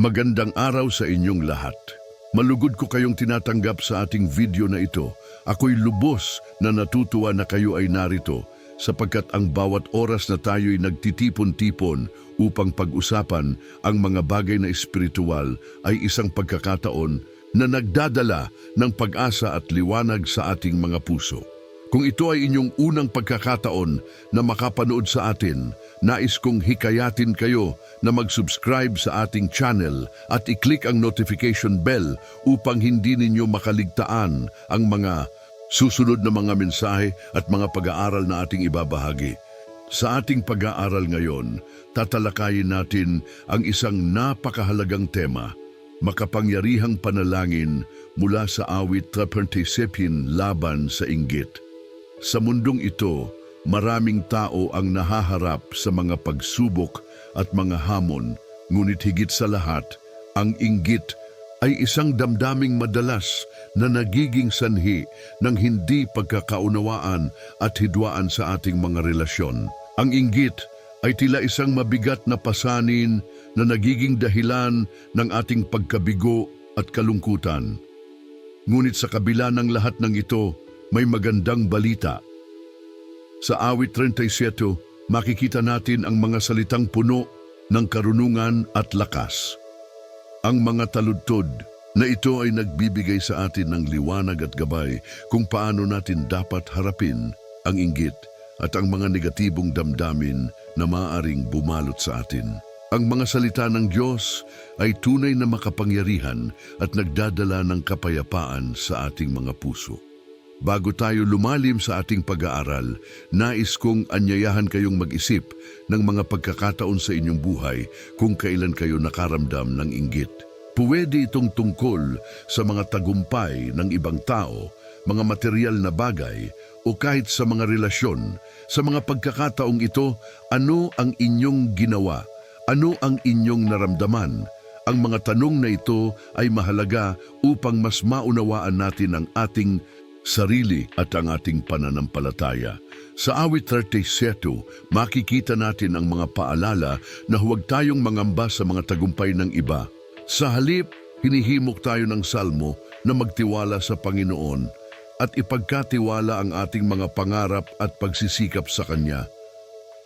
Magandang araw sa inyong lahat. Malugod ko kayong tinatanggap sa ating video na ito. Ako'y lubos na natutuwa na kayo ay narito sapagkat ang bawat oras na tayo'y nagtitipon-tipon upang pag-usapan ang mga bagay na espiritual ay isang pagkakataon na nagdadala ng pag-asa at liwanag sa ating mga puso. Kung ito ay inyong unang pagkakataon na makapanood sa atin, nais kong hikayatin kayo na mag-subscribe sa ating channel at i-click ang notification bell upang hindi ninyo makaligtaan ang mga susunod na mga mensahe at mga pag-aaral na ating ibabahagi. Sa ating pag-aaral ngayon, tatalakayin natin ang isang napakahalagang tema, makapangyarihang panalangin mula sa awit 37 laban sa inggit. Sa mundong ito, maraming tao ang nahaharap sa mga pagsubok at mga hamon, ngunit higit sa lahat, ang inggit ay isang damdaming madalas na nagiging sanhi ng hindi pagkakaunawaan at hidwaan sa ating mga relasyon. Ang inggit ay tila isang mabigat na pasanin na nagiging dahilan ng ating pagkabigo at kalungkutan. Ngunit sa kabila ng lahat ng ito, may magandang balita. Sa awit 37, makikita natin ang mga salitang puno ng karunungan at lakas. Ang mga taludtod na ito ay nagbibigay sa atin ng liwanag at gabay kung paano natin dapat harapin ang inggit at ang mga negatibong damdamin na maaaring bumalot sa atin. Ang mga salita ng Diyos ay tunay na makapangyarihan at nagdadala ng kapayapaan sa ating mga puso. Bago tayo lumalim sa ating pag-aaral, nais kong anyayahan kayong mag-isip ng mga pagkakataon sa inyong buhay kung kailan kayo nakaramdam ng inggit. Puwede itong tungkol sa mga tagumpay ng ibang tao, mga material na bagay, o kahit sa mga relasyon. Sa mga pagkakataong ito, ano ang inyong ginawa? Ano ang inyong naramdaman? Ang mga tanong na ito ay mahalaga upang mas maunawaan natin ang ating sarili at ang ating pananampalataya. Sa awit 37, makikita natin ang mga paalala na huwag tayong mangamba sa mga tagumpay ng iba. Sa halip, hinihimok tayo ng salmo na magtiwala sa Panginoon at ipagkatiwala ang ating mga pangarap at pagsisikap sa Kanya.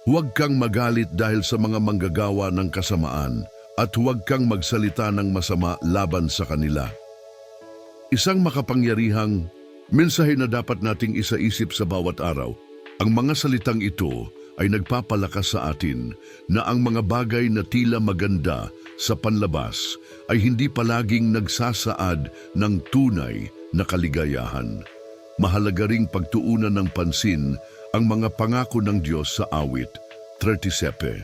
Huwag kang magalit dahil sa mga manggagawa ng kasamaan at huwag kang magsalita ng masama laban sa kanila. Isang makapangyarihang mensahe na dapat nating isaisip sa bawat araw. Ang mga salitang ito ay nagpapalakas sa atin na ang mga bagay na tila maganda sa panlabas ay hindi palaging nagsasaad ng tunay na kaligayahan. Mahalaga ring pagtuunan ng pansin ang mga pangako ng Diyos sa awit 37.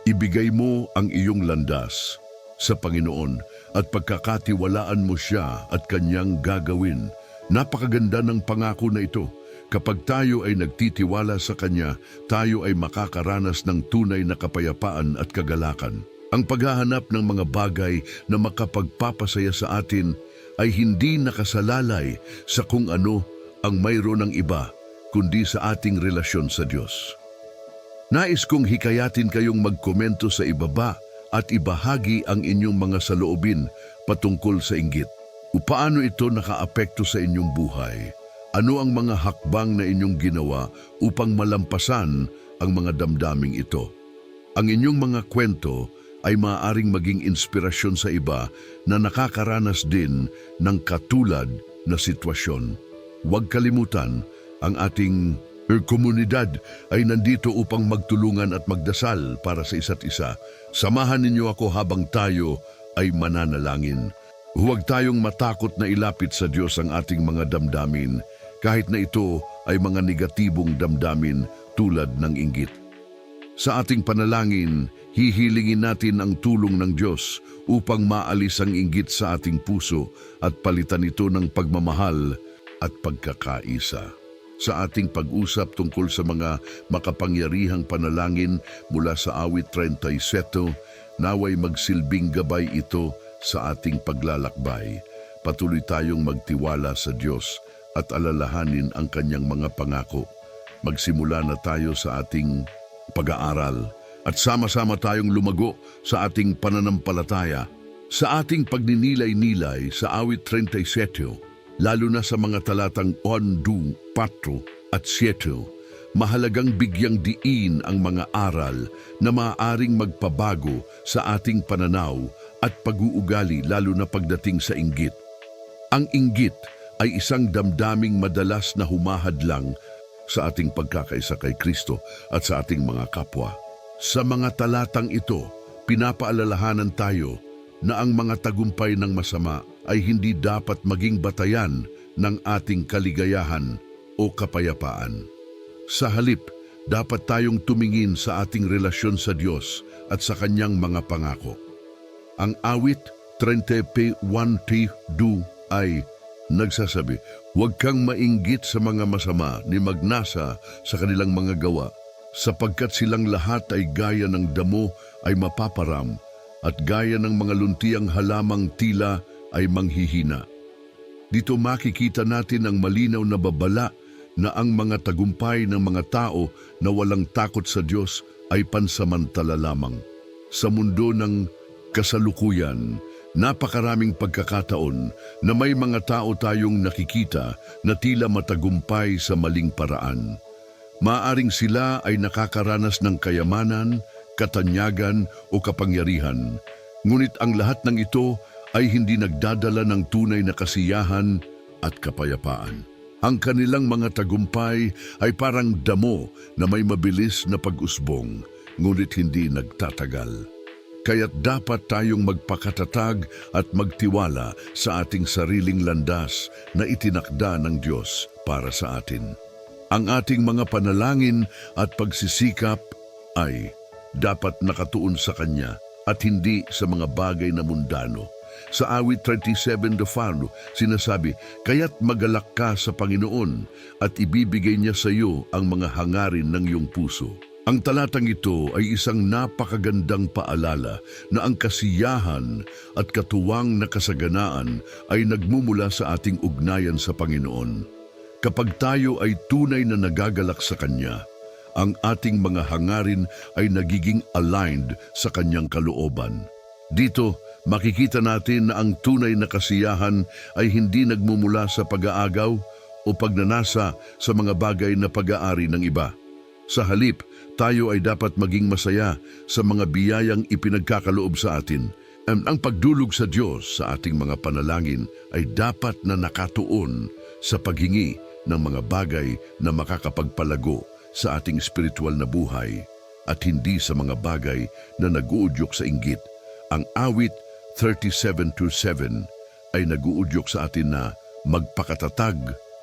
Ibigay mo ang iyong landas sa Panginoon at pagkakatiwalaan mo siya at Kanyang gagawin. Napakaganda ng pangako na ito. Kapag tayo ay nagtitiwala sa Kanya, tayo ay makakaranas ng tunay na kapayapaan at kagalakan. Ang paghahanap ng mga bagay na makapagpapasaya sa atin ay hindi nakasalalay sa kung ano ang mayroon ng iba, kundi sa ating relasyon sa Diyos. Nais kong hikayatin kayong magkomento sa ibaba at ibahagi ang inyong mga saloobin patungkol sa inggit. Paano ito nakaapekto sa inyong buhay? Ano ang mga hakbang na inyong ginawa upang malampasan ang mga damdaming ito? Ang inyong mga kwento ay maaaring maging inspirasyon sa iba na nakakaranas din ng katulad na sitwasyon. Huwag kalimutan, ang ating komunidad ay nandito upang magtulungan at magdasal para sa isa't isa. Samahan ninyo ako habang tayo ay mananalangin. Huwag tayong matakot na ilapit sa Diyos ang ating mga damdamin, kahit na ito ay mga negatibong damdamin tulad ng inggit. Sa ating panalangin, hihilingin natin ang tulong ng Diyos upang maalis ang inggit sa ating puso at palitan ito ng pagmamahal at pagkakaisa. Sa ating pag-usap tungkol sa mga makapangyarihang panalangin mula sa awit 37, naway magsilbing gabay ito sa ating paglalakbay. Patuloy tayong magtiwala sa Diyos at alalahanin ang Kanyang mga pangako. Magsimula na tayo sa ating pag-aaral. at sama-sama tayong lumago sa ating pananampalataya. Sa ating pagninilay-nilay sa awit 37, lalo na sa mga talatang 1, 2, 4 at 7, mahalagang bigyang diin ang mga aral na maaaring magpabago sa ating pananaw at pag-uugali lalo na pagdating sa inggit. Ang inggit ay isang damdaming madalas na humahadlang sa ating pagkakaisa kay Kristo at sa ating mga kapwa. Sa mga talatang ito, pinapaalalahanan tayo na ang mga tagumpay ng masama ay hindi dapat maging batayan ng ating kaligayahan o kapayapaan. Sa halip, dapat tayong tumingin sa ating relasyon sa Diyos at sa Kanyang mga pangako. Ang awit 30:1-2 ay nagsasabi, "Huwag kang mainggit sa mga masama ni magnasa sa kanilang mga gawa, sapagkat silang lahat ay gaya ng damo ay mapaparam, at gaya ng mga luntiang halamang tila ay manghihina." Dito makikita natin ang malinaw na babala na ang mga tagumpay ng mga tao na walang takot sa Diyos ay pansamantala lamang. Sa mundo ng kasalukuyan, napakaraming pagkakataon na may mga tao tayong nakikita na tila matagumpay sa maling paraan. Maaring sila ay nakakaranas ng kayamanan, katanyagan o kapangyarihan, ngunit ang lahat ng ito ay hindi nagdadala ng tunay na kasiyahan at kapayapaan. Ang kanilang mga tagumpay ay parang damo na may mabilis na pag-usbong, ngunit hindi nagtatagal. Kaya't dapat tayong magpakatatag at magtiwala sa ating sariling landas na itinakda ng Diyos para sa atin. Ang ating mga panalangin at pagsisikap ay dapat nakatuon sa Kanya at hindi sa mga bagay na mundano. Sa awit 37:5, sinasabi, "Kaya't magalak ka sa Panginoon at ibibigay niya sa iyo ang mga hangarin ng iyong puso." Ang talatang ito ay isang napakagandang paalala na ang kasiyahan at katuwang na kasaganaan ay nagmumula sa ating ugnayan sa Panginoon. Kapag tayo ay tunay na nagagalak sa Kanya, ang ating mga hangarin ay nagiging aligned sa Kanyang kalooban. Dito, makikita natin na ang tunay na kasiyahan ay hindi nagmumula sa pag-aagaw o pagnanasa sa mga bagay na pag-aari ng iba. Sa halip, tayo ay dapat maging masaya sa mga biyayang ipinagkakaloob sa atin. Ang pagdulog sa Diyos sa ating mga panalangin ay dapat na nakatuon sa paghingi ng mga bagay na makakapagpalago sa ating spiritual na buhay at hindi sa mga bagay na nag-uudyok sa inggit. Ang awit 37:7 ay nag-uudyok sa atin na magpakatatag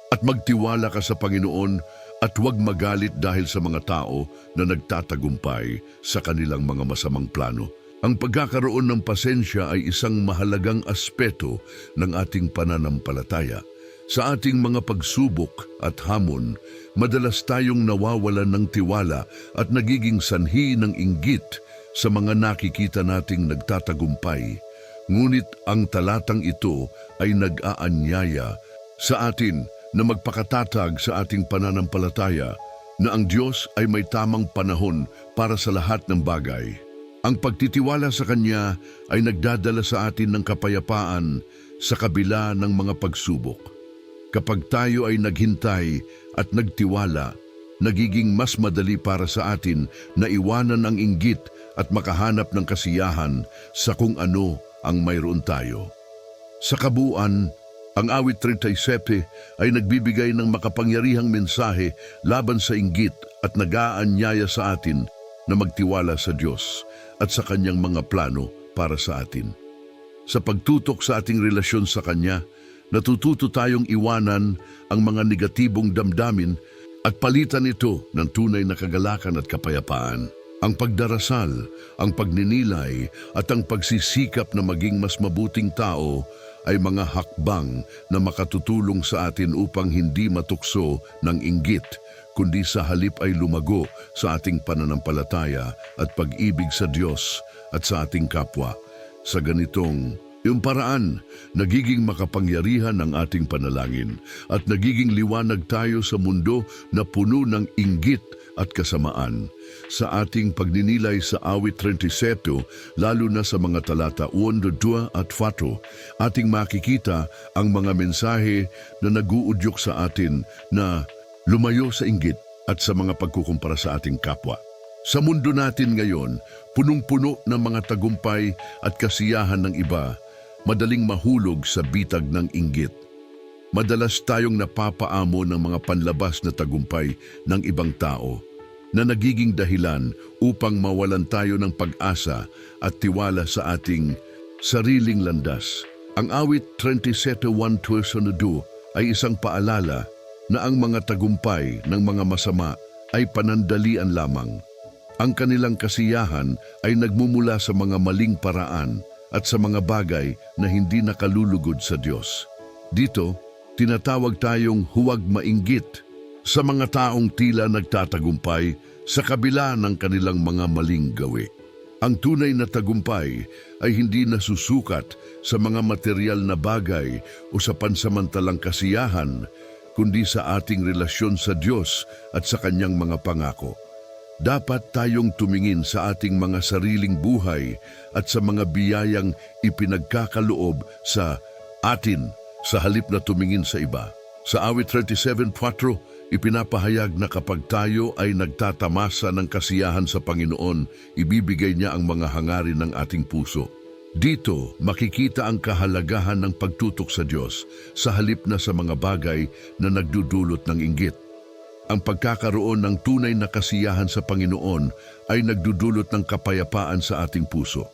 at magtiwala ka sa Panginoon at huwag magalit dahil sa mga tao na nagtatagumpay sa kanilang mga masamang plano. Ang pagkakaroon ng pasensya ay isang mahalagang aspeto ng ating pananampalataya. Sa ating mga pagsubok at hamon, madalas tayong nawawalan ng tiwala at nagiging sanhi ng inggit sa mga nakikita nating nagtatagumpay. Ngunit ang talatang ito ay nag-aanyaya sa atin na magpakatatag sa ating pananampalataya na ang Diyos ay may tamang panahon para sa lahat ng bagay. Ang pagtitiwala sa Kanya ay nagdadala sa atin ng kapayapaan sa kabila ng mga pagsubok. Kapag tayo ay naghintay at nagtiwala, nagiging mas madali para sa atin na iwanan ang inggit at makahanap ng kasiyahan sa kung ano ang mayroon tayo. Sa kabuuan, ang awit 37 ay nagbibigay ng makapangyarihang mensahe laban sa inggit at nag-aanyaya sa atin na magtiwala sa Diyos at sa Kanyang mga plano para sa atin. Sa pagtutok sa ating relasyon sa Kanya, natututo tayong iwanan ang mga negatibong damdamin at palitan ito ng tunay na kagalakan at kapayapaan. Ang pagdarasal, ang pagninilay at ang pagsisikap na maging mas mabuting tao ay mga hakbang na makatutulong sa atin upang hindi matukso ng inggit, kundi sa halip ay lumago sa ating pananampalataya at pag-ibig sa Diyos at sa ating kapwa. Sa ganitong yung paraan, nagiging makapangyarihan ang ating panalangin at nagiging liwanag tayo sa mundo na puno ng inggit at kasamaan. Sa ating pagninilay sa awit 37, lalo na sa mga talata 1, 2 at 4, ating makikita ang mga mensahe na naguudyok sa atin na lumayo sa inggit at sa mga pagkukumpara sa ating kapwa. Sa mundo natin ngayon, punong-puno ng mga tagumpay at kasiyahan ng iba, madaling mahulog sa bitag ng inggit. Madalas tayong napapaamo ng mga panlabas na tagumpay ng ibang tao na nagiging dahilan upang mawalan tayo ng pag-asa at tiwala sa ating sariling landas. Ang awit 37:1-2 ay isang paalala na ang mga tagumpay ng mga masama ay panandalian lamang. Ang kanilang kasiyahan ay nagmumula sa mga maling paraan at sa mga bagay na hindi nakalulugod sa Diyos. Dito, tinatawag tayong huwag mainggit sa mga taong tila nagtatagumpay sa kabila ng kanilang mga maling gawi. Ang tunay na tagumpay ay hindi nasusukat sa mga material na bagay o sa pansamantalang kasiyahan, kundi sa ating relasyon sa Diyos at sa Kanyang mga pangako. Dapat tayong tumingin sa ating mga sariling buhay at sa mga biyayang ipinagkakaloob sa atin sa halip na tumingin sa iba. Sa awit 37:4, ipinapahayag na kapag tayo ay nagtatamasa ng kasiyahan sa Panginoon, ibibigay niya ang mga hangarin ng ating puso. Dito, makikita ang kahalagahan ng pagtutok sa Diyos sa halip na sa mga bagay na nagdudulot ng inggit. Ang pagkakaroon ng tunay na kasiyahan sa Panginoon ay nagdudulot ng kapayapaan sa ating puso.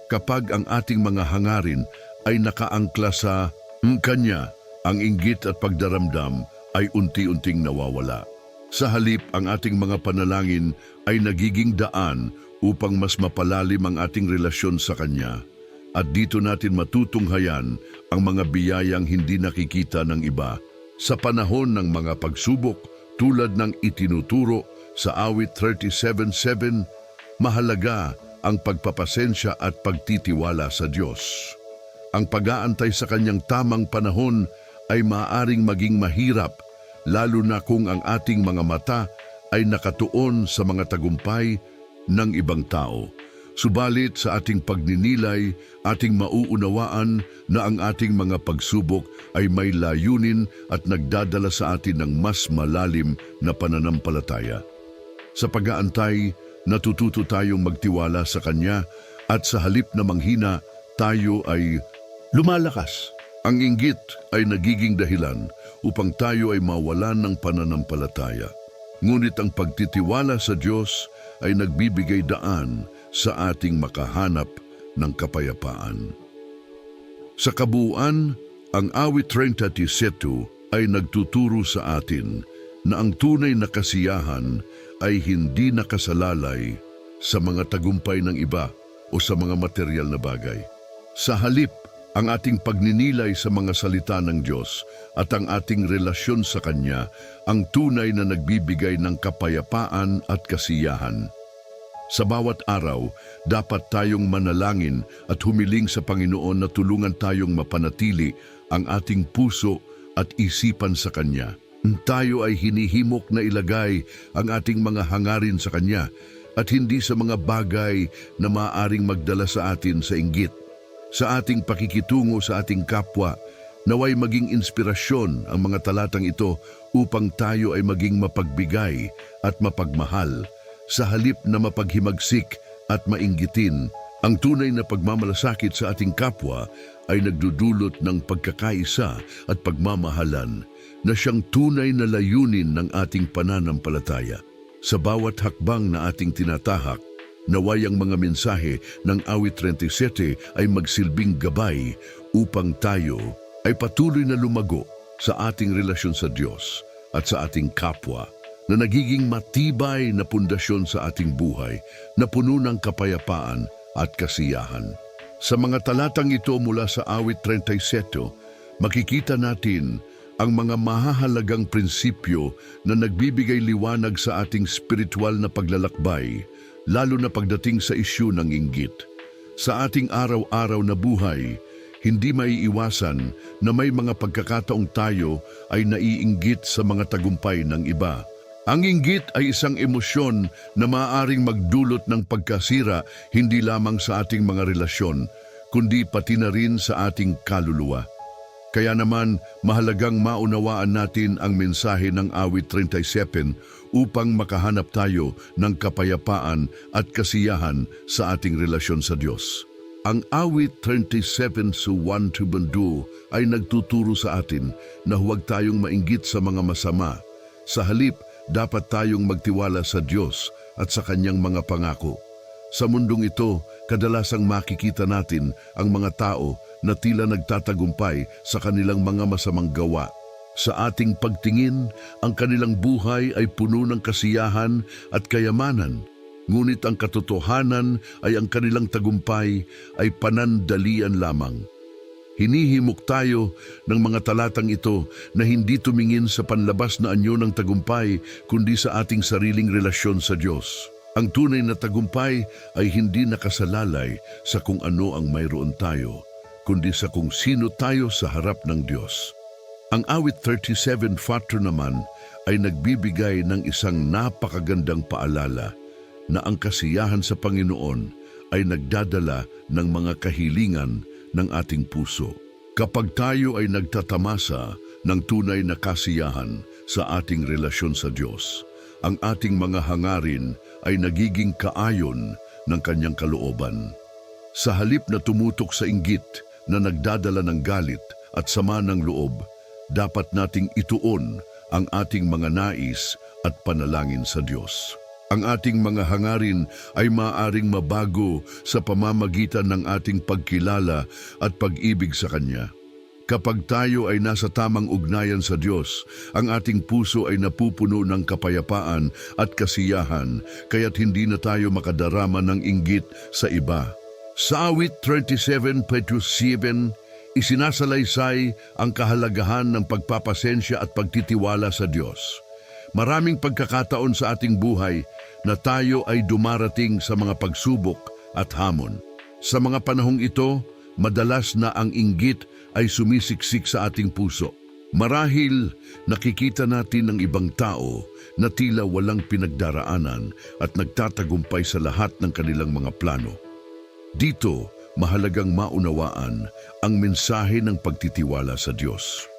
Kapag ang ating mga hangarin ay nakaangkla sa Kanya, ang inggit at pagdaramdam ay unti-unting nawawala. Sa halip, ang ating mga panalangin ay nagiging daan upang mas mapalalim ang ating relasyon sa Kanya. At dito natin matutunghayan ang mga biyayang hindi nakikita ng iba. Sa panahon ng mga pagsubok, tulad ng itinuturo sa awit 37:7, mahalaga ang pagpapasensya at pagtitiwala sa Diyos. Ang pag-aantay sa Kanyang tamang panahon ay maaaring maging mahirap, lalo na kung ang ating mga mata ay nakatuon sa mga tagumpay ng ibang tao. Subalit sa ating pagninilay, ating mauunawaan na ang ating mga pagsubok ay may layunin at nagdadala sa atin ng mas malalim na pananampalataya. Sa pag-aantay, natututo tayong magtiwala sa Kanya at sa halip na manghina, tayo ay lumalakas. Ang inggit ay nagiging dahilan upang tayo ay mawalan ng pananampalataya. Ngunit ang pagtitiwala sa Diyos ay nagbibigay daan sa ating makahanap ng kapayapaan. Sa kabuuan, ang awit 37 ay nagtuturo sa atin na ang tunay na kasiyahan ay hindi nakasalalay sa mga tagumpay ng iba o sa mga material na bagay. Sa halip, ang ating pagninilay sa mga salita ng Diyos at ang ating relasyon sa Kanya ang tunay na nagbibigay ng kapayapaan at kasiyahan. Sa bawat araw, dapat tayong manalangin at humiling sa Panginoon na tulungan tayong mapanatili ang ating puso at isipan sa Kanya. Tayo ay hinihimok na ilagay ang ating mga hangarin sa Kanya at hindi sa mga bagay na maaaring magdala sa atin sa inggit. Sa ating pakikitungo sa ating kapwa, naway maging inspirasyon ang mga talatang ito upang tayo ay maging mapagbigay at mapagmahal, sa halip na mapaghimagsik at mainggitin. Ang tunay na pagmamalasakit sa ating kapwa ay nagdudulot ng pagkakaisa at pagmamahalan na siyang tunay na layunin ng ating pananampalataya. Sa bawat hakbang na ating tinatahak, naway ang mga mensahe ng awit 37 ay magsilbing gabay upang tayo ay patuloy na lumago sa ating relasyon sa Diyos at sa ating kapwa, na nagiging matibay na pundasyon sa ating buhay na puno ng kapayapaan at kasiyahan. Sa mga talatang ito mula sa awit 37, makikita natin ang mga mahahalagang prinsipyo na nagbibigay liwanag sa ating spiritual na paglalakbay, lalo na pagdating sa isyu ng inggit. Sa ating araw-araw na buhay, hindi maiiwasan na may mga pagkakataong tayo ay naiinggit sa mga tagumpay ng iba. Ang inggit ay isang emosyon na maaaring magdulot ng pagkasira hindi lamang sa ating mga relasyon, kundi pati na rin sa ating kaluluwa. Kaya naman, mahalagang maunawaan natin ang mensahe ng awit 37 upang makahanap tayo ng kapayapaan at kasiyahan sa ating relasyon sa Diyos. Ang awit 37 sa 1-2 ay nagtuturo sa atin na huwag tayong mainggit sa mga masama. Sa halip, dapat tayong magtiwala sa Diyos at sa Kanyang mga pangako. Sa mundong ito, kadalasang makikita natin ang mga tao na tila nagtatagumpay sa kanilang mga masamang gawa. Sa ating pagtingin, ang kanilang buhay ay puno ng kasiyahan at kayamanan. Ngunit ang katotohanan ay ang kanilang tagumpay ay panandalian lamang. Hinihimok tayo ng mga talatang ito na hindi tumingin sa panlabas na anyo ng tagumpay kundi sa ating sariling relasyon sa Diyos. Ang tunay na tagumpay ay hindi nakasalalay sa kung ano ang mayroon tayo, kundi sa kung sino tayo sa harap ng Diyos. Ang awit 37:4 naman ay nagbibigay ng isang napakagandang paalala na ang kasiyahan sa Panginoon ay nagdadala ng mga kahilingan ng ating puso. Kapag tayo ay nagtatamasa ng tunay na kasiyahan sa ating relasyon sa Diyos, ang ating mga hangarin ay nagiging kaayon ng Kanyang kalooban. Sa halip na tumutok sa inggit na nagdadala ng galit at sama ng loob, dapat nating ituon ang ating mga nais at panalangin sa Diyos. Ang ating mga hangarin ay maaaring mabago sa pamamagitan ng ating pagkilala at pag-ibig sa Kanya. Kapag tayo ay nasa tamang ugnayan sa Diyos, ang ating puso ay napupuno ng kapayapaan at kasiyahan, kaya't hindi na tayo makadarama ng inggit sa iba. Sa awit 37:7, isinasalaysay ang kahalagahan ng pagpapasensya at pagtitiwala sa Diyos. Maraming pagkakataon sa ating buhay na tayo ay dumarating sa mga pagsubok at hamon. Sa mga panahong ito, madalas na ang inggit ay sumisiksik sa ating puso. Marahil nakikita natin ang ibang tao na tila walang pinagdaraanan at nagtatagumpay sa lahat ng kanilang mga plano. Dito, mahalagang maunawaan ang mensahe ng pagtitiwala sa Diyos.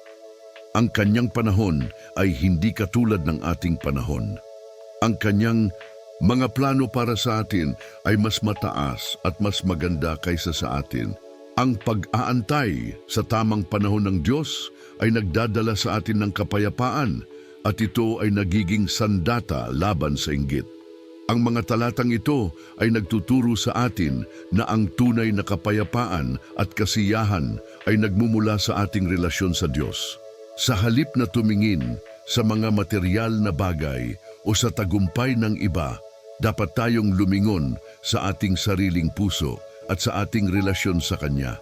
Ang Kanyang panahon ay hindi katulad ng ating panahon. Ang Kanyang mga plano para sa atin ay mas mataas at mas maganda kaysa sa atin. Ang pag-aantay sa tamang panahon ng Diyos ay nagdadala sa atin ng kapayapaan at ito ay nagiging sandata laban sa inggit. Ang mga talatang ito ay nagtuturo sa atin na ang tunay na kapayapaan at kasiyahan ay nagmumula sa ating relasyon sa Diyos. Sa halip na tumingin sa mga material na bagay o sa tagumpay ng iba, dapat tayong lumingon sa ating sariling puso at sa ating relasyon sa Kanya.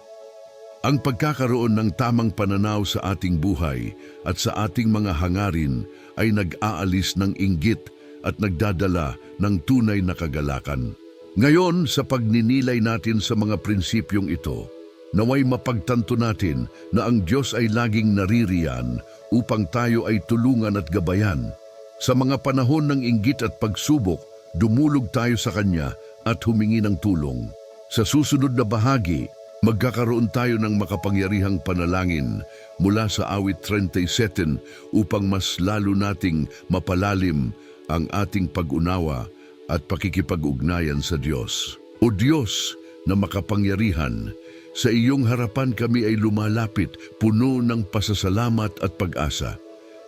Ang pagkakaroon ng tamang pananaw sa ating buhay at sa ating mga hangarin ay nag-aalis ng inggit at nagdadala ng tunay na kagalakan. Ngayon, sa pagninilay natin sa mga prinsipyong ito, naway mapagtanto natin na ang Diyos ay laging naririyan upang tayo ay tulungan at gabayan. Sa mga panahon ng inggit at pagsubok, dumulog tayo sa Kanya at humingi ng tulong. Sa susunod na bahagi, magkakaroon tayo ng makapangyarihang panalangin mula sa awit 37 upang mas lalo nating mapalalim ang ating pag-unawa at pakikipag-ugnayan sa Diyos. O Diyos na makapangyarihan, sa iyong harapan kami ay lumalapit, puno ng pasasalamat at pag-asa.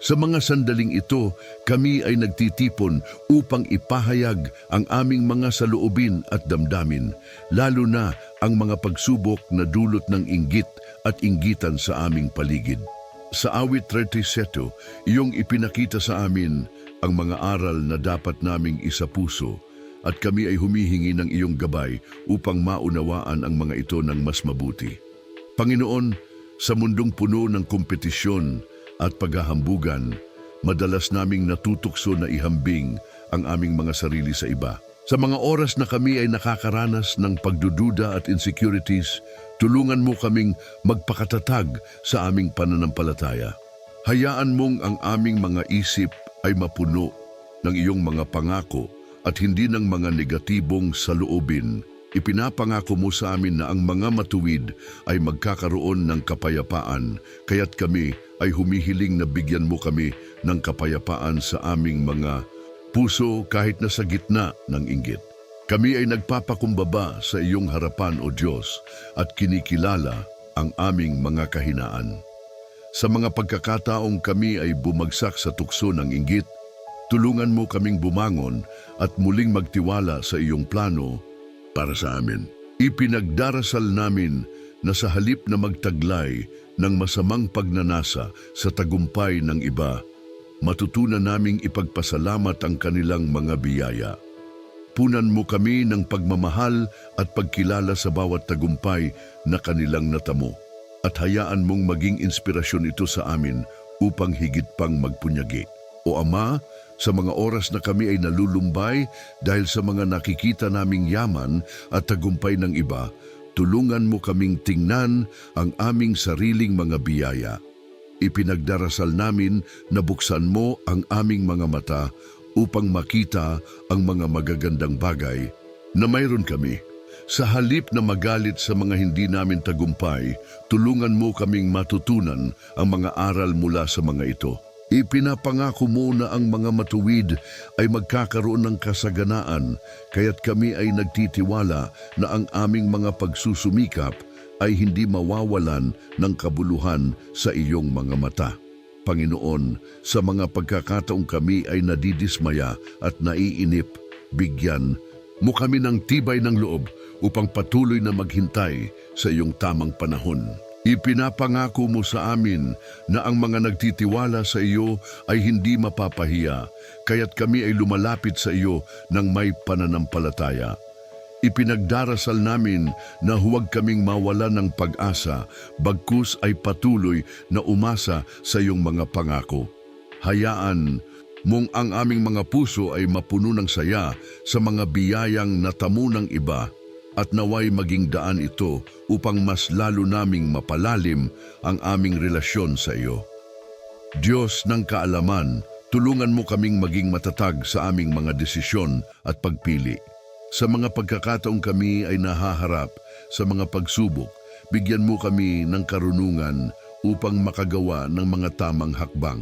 Sa mga sandaling ito, kami ay nagtitipon upang ipahayag ang aming mga saloobin at damdamin, lalo na ang mga pagsubok na dulot ng inggit at inggitan sa aming paligid. Sa awit 37, iyong ipinakita sa amin ang mga aral na dapat naming isapuso at kami ay humihingi ng iyong gabay upang maunawaan ang mga ito ng mas mabuti. Panginoon, sa mundong puno ng kompetisyon at paghahambugan, madalas naming natutukso na ihambing ang aming mga sarili sa iba. Sa mga oras na kami ay nakakaranas ng pagdududa at insecurities, tulungan mo kaming magpakatatag sa aming pananampalataya. Hayaan mong ang aming mga isip ay mapuno ng iyong mga pangako at hindi ng mga negatibong saloobin. Ipinapangako mo sa amin na ang mga matuwid ay magkakaroon ng kapayapaan, kaya't kami ay humihiling na bigyan mo kami ng kapayapaan sa aming mga puso kahit na sa gitna ng inggit. Kami ay nagpapakumbaba sa iyong harapan, O Diyos, at kinikilala ang aming mga kahinaan. Sa mga pagkakataong kami ay bumagsak sa tukso ng inggit, tulungan mo kaming bumangon at muling magtiwala sa iyong plano para sa amin. Ipinagdarasal namin na sa halip na magtaglay ng masamang pagnanasa sa tagumpay ng iba, matutunan naming ipagpasalamat ang kanilang mga biyaya. Punan mo kami ng pagmamahal at pagkilala sa bawat tagumpay na kanilang natamo, at hayaan mong maging inspirasyon ito sa amin upang higit pang magpunyagi. O Ama, sa mga oras na kami ay nalulumbay dahil sa mga nakikita naming yaman at tagumpay ng iba, tulungan mo kaming tingnan ang aming sariling mga biyaya. Ipinagdarasal namin na buksan mo ang aming mga mata upang makita ang mga magagandang bagay na mayroon kami. Sa halip na magalit sa mga hindi namin tagumpay, tulungan mo kaming matutunan ang mga aral mula sa mga ito. Ipinapangako mo na ang mga matuwid ay magkakaroon ng kasaganaan, kaya't kami ay nagtitiwala na ang aming mga pagsusumikap ay hindi mawawalan ng kabuluhan sa iyong mga mata. Panginoon, sa mga pagkakataong kami ay nadidismaya at naiinip, bigyan mo kami ng tibay ng loob upang patuloy na maghintay sa iyong tamang panahon. Ipinapangako mo sa amin na ang mga nagtitiwala sa iyo ay hindi mapapahiya, kaya't kami ay lumalapit sa iyo ng may pananampalataya. Ipinagdarasal namin na huwag kaming mawala ng pag-asa, bagkus ay patuloy na umasa sa iyong mga pangako. Hayaan mong ang aming mga puso ay mapuno ng saya sa mga biyayang natamo ng iba, at naway maging daan ito upang mas lalo naming mapalalim ang aming relasyon sa iyo. Diyos ng kaalaman, tulungan mo kaming maging matatag sa aming mga desisyon at pagpili. Sa mga pagkakataong kami ay nahaharap sa mga pagsubok, bigyan mo kami ng karunungan upang makagawa ng mga tamang hakbang.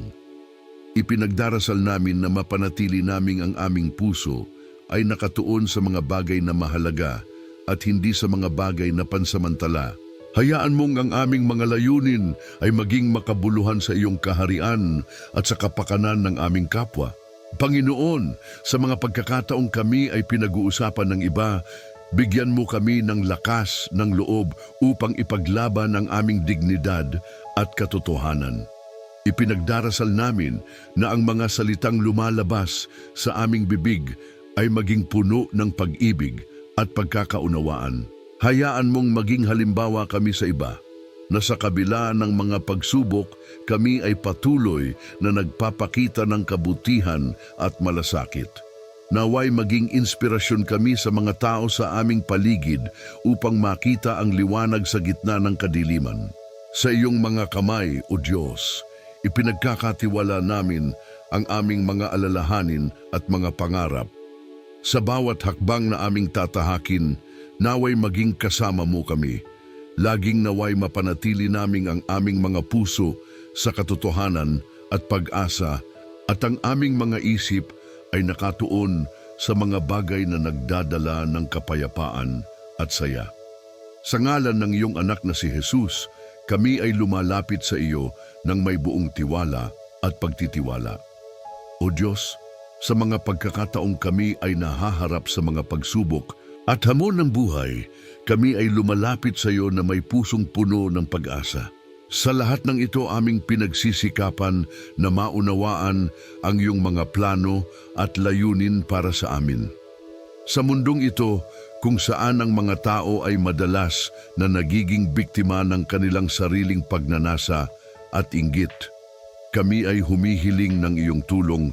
Ipinagdarasal namin na mapanatili naming ang aming puso ay nakatuon sa mga bagay na mahalaga at hindi sa mga bagay na pansamantala. Hayaan mong ang aming mga layunin ay maging makabuluhan sa iyong kaharian at sa kapakanan ng aming kapwa. Panginoon, sa mga pagkakataong kami ay pinag-uusapan ng iba, bigyan mo kami ng lakas ng loob upang ipaglaban ang aming dignidad at katotohanan. Ipinagdarasal namin na ang mga salitang lumalabas sa aming bibig ay maging puno ng pag-ibig at pagkakaunawaan. Hayaan mong maging halimbawa kami sa iba, na sa kabila ng mga pagsubok, kami ay patuloy na nagpapakita ng kabutihan at malasakit. Naway maging inspirasyon kami sa mga tao sa aming paligid upang makita ang liwanag sa gitna ng kadiliman. Sa iyong mga kamay, O Diyos, ipinagkakatiwala namin ang aming mga alalahanin at mga pangarap. Sa bawat hakbang na aming tatahakin, naway maging kasama mo kami. Laging naway mapanatili naming ang aming mga puso sa katotohanan at pag-asa, at ang aming mga isip ay nakatuon sa mga bagay na nagdadala ng kapayapaan at saya. Sa ngalan ng iyong anak na si Jesus, kami ay lumalapit sa iyo ng may buong tiwala at pagtitiwala. O Diyos, sa mga pagkakataong kami ay nahaharap sa mga pagsubok at hamon ng buhay, kami ay lumalapit sa iyo na may pusong puno ng pag-asa. Sa lahat ng ito aming pinagsisikapan na maunawaan ang iyong mga plano at layunin para sa amin. Sa mundong ito, kung saan ang mga tao ay madalas na nagiging biktima ng kanilang sariling pagnanasa at inggit, kami ay humihiling ng iyong tulong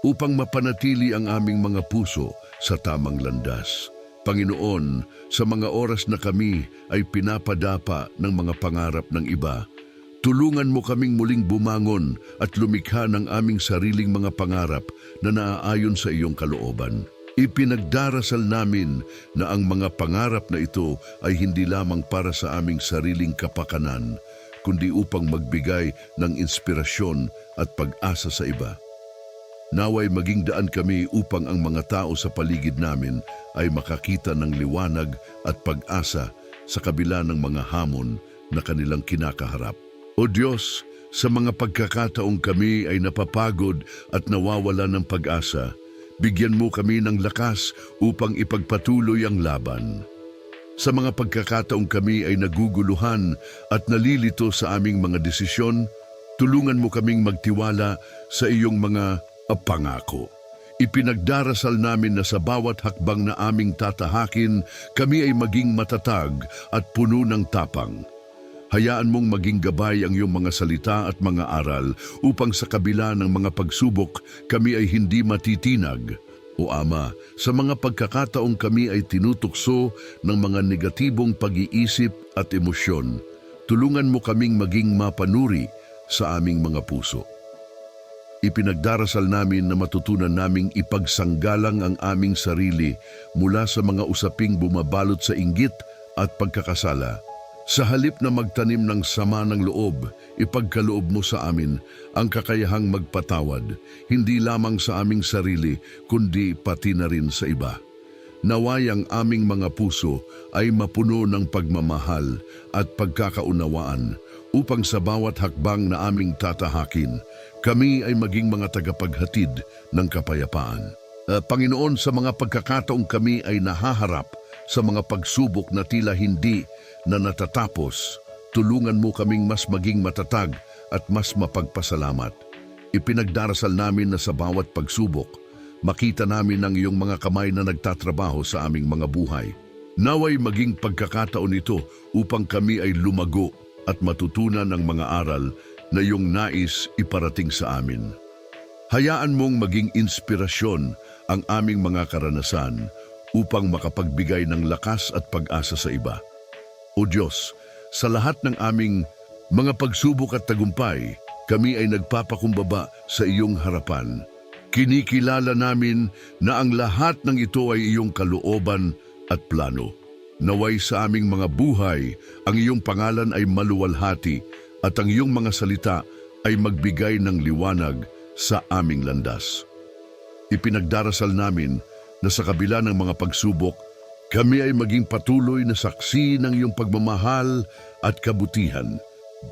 upang mapanatili ang aming mga puso sa tamang landas. Panginoon, sa mga oras na kami ay pinapadapa ng mga pangarap ng iba, Tulungan mo kaming muling bumangon at lumikha ng aming sariling mga pangarap na naaayon sa iyong kalooban. Ipinagdarasal namin na ang mga pangarap na ito ay hindi lamang para sa aming sariling kapakanan, kundi upang magbigay ng inspirasyon at pag-asa sa iba. Naway maging daan kami upang ang mga tao sa paligid namin ay makakita ng liwanag at pag-asa sa kabila ng mga hamon na kanilang kinakaharap. O Diyos, sa mga pagkakataong kami ay napapagod at nawawala ng pag-asa, bigyan mo kami ng lakas upang ipagpatuloy ang laban. Sa mga pagkakataong kami ay naguguluhan at nalilito sa aming mga desisyon, tulungan mo kaming magtiwala sa iyong mga pangako. Ipinagdarasal namin na sa bawat hakbang na aming tatahakin, kami ay maging matatag at puno ng tapang. Hayaan mong maging gabay ang iyong mga salita at mga aral upang sa kabila ng mga pagsubok kami ay hindi matitinag. O Ama, sa mga pagkakataong kami ay tinutukso ng mga negatibong pag-iisip at emosyon, tulungan mo kaming maging mapanuri sa aming mga puso. Ipinagdarasal namin na matutunan naming ipagsanggalang ang aming sarili mula sa mga usaping bumabalot sa inggit at pagkakasala. Sa halip na magtanim ng sama ng loob, ipagkaloob mo sa amin ang kakayahang magpatawad, hindi lamang sa aming sarili, kundi pati na rin sa iba. Naway ang aming mga puso ay mapuno ng pagmamahal at pagkakaunawaan upang sa bawat hakbang na aming tatahakin, kami ay maging mga tagapaghatid ng kapayapaan. Panginoon, sa mga pagkakataong kami ay nahaharap sa mga pagsubok na tila hindi na natatapos, tulungan mo kaming mas maging matatag at mas mapagpasalamat. Ipinagdarasal namin na sa bawat pagsubok, makita namin ang iyong mga kamay na nagtatrabaho sa aming mga buhay. Naway maging pagkakataon ito upang kami ay lumago at matutunan ang mga aral na iyong nais iparating sa amin. Hayaan mong maging inspirasyon ang aming mga karanasan upang makapagbigay ng lakas at pag-asa sa iba. O Diyos, sa lahat ng aming mga pagsubok at tagumpay, kami ay nagpapakumbaba sa iyong harapan. Kinikilala namin na ang lahat ng ito ay iyong kalooban at plano. Naway sa aming mga buhay, ang iyong pangalan ay maluwalhati at ang iyong mga salita ay magbigay ng liwanag sa aming landas. Ipinagdarasal namin na sa kabila ng mga pagsubok, kami ay maging patuloy na saksi ng iyong pagmamahal at kabutihan.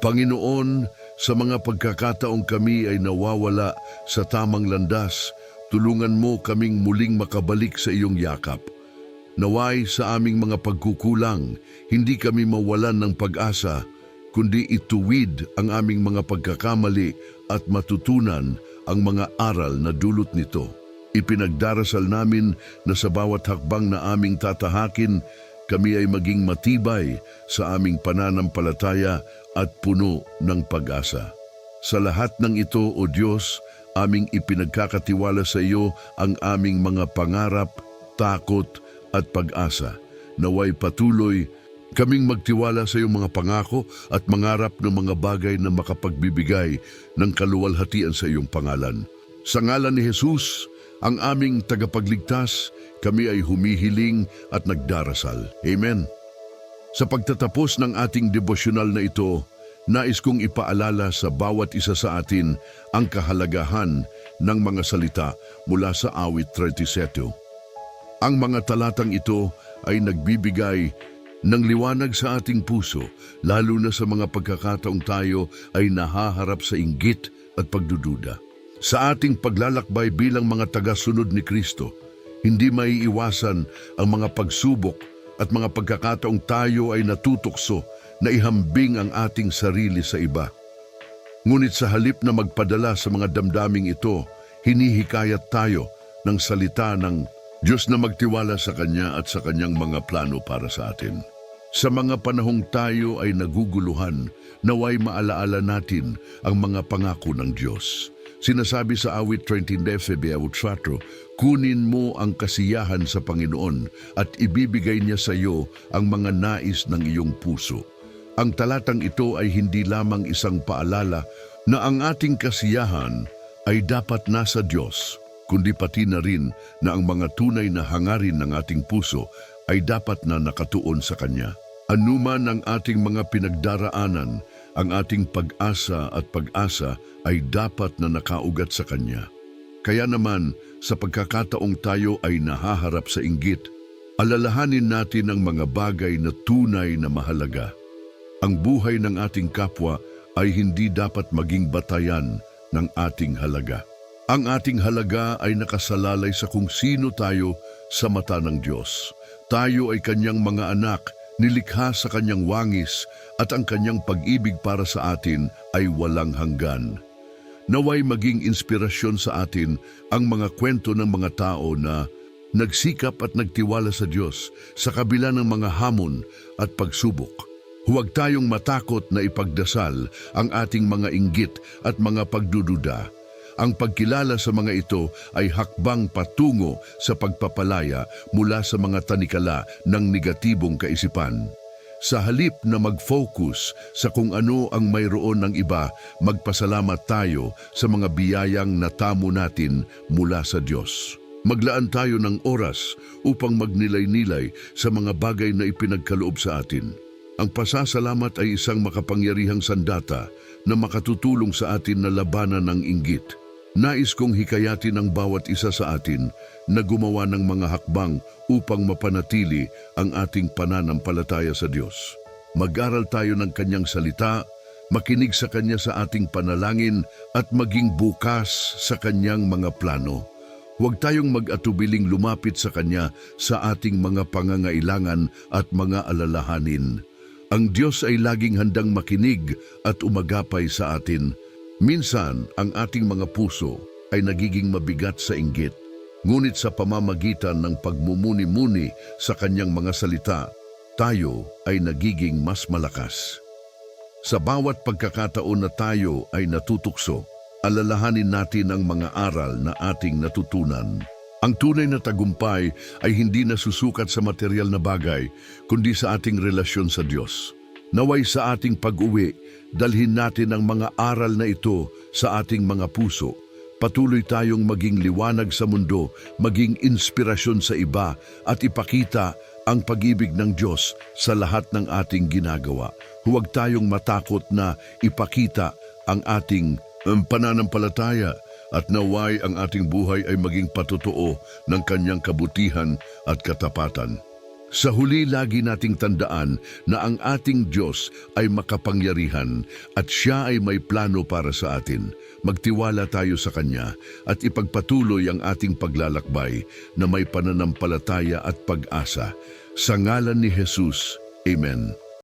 Panginoon, sa mga pagkakataong kami ay nawawala sa tamang landas, tulungan mo kaming muling makabalik sa iyong yakap. Naway sa aming mga pagkukulang, hindi kami mawalan ng pag-asa, kundi ituwid ang aming mga pagkakamali at matutunan ang mga aral na dulot nito. Ipinagdarasal namin na sa bawat hakbang na aming tatahakin, kami ay maging matibay sa aming pananampalataya at puno ng pag-asa. Sa lahat ng ito, O Diyos, aming ipinagkakatiwala sa iyo ang aming mga pangarap, takot at pag-asa. Naway patuloy kaming magtiwala sa iyong mga pangako at mangarap ng mga bagay na makapagbibigay ng kaluwalhatian sa iyong pangalan. Sa ngalan ni Jesus, ang aming tagapagligtas, kami ay humihiling at nagdarasal. Amen. Sa pagtatapos ng ating devosyonal na ito, nais kong ipaalala sa bawat isa sa atin ang kahalagahan ng mga salita mula sa awit 37. Ang mga talatang ito ay nagbibigay ng liwanag sa ating puso, lalo na sa mga pagkakataong tayo ay nahaharap sa inggit at pagdududa. Sa ating paglalakbay bilang mga tagasunod ni Kristo, hindi maiiwasan ang mga pagsubok at mga pagkakataong tayo ay natutokso na ihambing ang ating sarili sa iba. Ngunit sa halip na magpadala sa mga damdaming ito, hinihikayat tayo ng salita ng Diyos na magtiwala sa Kanya at sa Kanyang mga plano para sa atin. Sa mga panahong tayo ay naguguluhan, naway maalaala natin ang mga pangako ng Diyos. Sinasabi sa awit 39:4, kunin mo ang kasiyahan sa Panginoon at ibibigay niya sa iyo ang mga nais ng iyong puso. Ang talatang ito ay hindi lamang isang paalala na ang ating kasiyahan ay dapat nasa Diyos, kundi pati na rin na ang mga tunay na hangarin ng ating puso ay dapat na nakatuon sa Kanya. Anuman ang ating mga pinagdaraanan, ang ating pag-asa at pag-asa ay dapat na nakaugat sa Kanya. Kaya naman, sa pagkakataong tayo ay nahaharap sa inggit, alalahanin natin ang mga bagay na tunay na mahalaga. Ang buhay ng ating kapwa ay hindi dapat maging batayan ng ating halaga. Ang ating halaga ay nakasalalay sa kung sino tayo sa mata ng Diyos. Tayo ay Kanyang mga anak, nilikha sa Kanyang wangis, at ang Kanyang pag-ibig para sa atin ay walang hanggan. Naway maging inspirasyon sa atin ang mga kwento ng mga tao na nagsikap at nagtiwala sa Diyos sa kabila ng mga hamon at pagsubok. Huwag tayong matakot na ipagdasal ang ating mga inggit at mga pagdududa. Ang pagkilala sa mga ito ay hakbang patungo sa pagpapalaya mula sa mga tanikala ng negatibong kaisipan. Sa halip na mag-focus sa kung ano ang mayroon ng iba, magpasalamat tayo sa mga biyayang natamo natin mula sa Diyos. Maglaan tayo ng oras upang magnilay-nilay sa mga bagay na ipinagkaloob sa atin. Ang pasasalamat ay isang makapangyarihang sandata na makatutulong sa atin na labanan ng inggit. Nais kong hikayatin ang bawat isa sa atin na gumawa ng mga hakbang upang mapanatili ang ating pananampalataya sa Diyos. Mag-aral tayo ng Kanyang salita, makinig sa Kanya sa ating panalangin at maging bukas sa Kanyang mga plano. Huwag tayong mag-atubiling lumapit sa Kanya sa ating mga pangangailangan at mga alalahanin. Ang Diyos ay laging handang makinig at umagapay sa atin. Minsan, ang ating mga puso ay nagiging mabigat sa inggit. Ngunit sa pamamagitan ng pagmumuni-muni sa Kanyang mga salita, tayo ay nagiging mas malakas. Sa bawat pagkakataon na tayo ay natutukso, alalahanin natin ang mga aral na ating natutunan. Ang tunay na tagumpay ay hindi nasusukat sa material na bagay, kundi sa ating relasyon sa Diyos. Naway sa ating pag-uwi, dalhin natin ang mga aral na ito sa ating mga puso. Patuloy tayong maging liwanag sa mundo, maging inspirasyon sa iba, at ipakita ang pag-ibig ng Diyos sa lahat ng ating ginagawa. Huwag tayong matakot na ipakita ang ating pananampalataya, at naway ang ating buhay ay maging patotoo ng Kanyang kabutihan at katapatan. Sa huli, lagi nating tandaan na ang ating Diyos ay makapangyarihan at Siya ay may plano para sa atin. Magtiwala tayo sa Kanya at ipagpatuloy ang ating paglalakbay na may pananampalataya at pag-asa. Sa ngalan ni Jesus, Amen.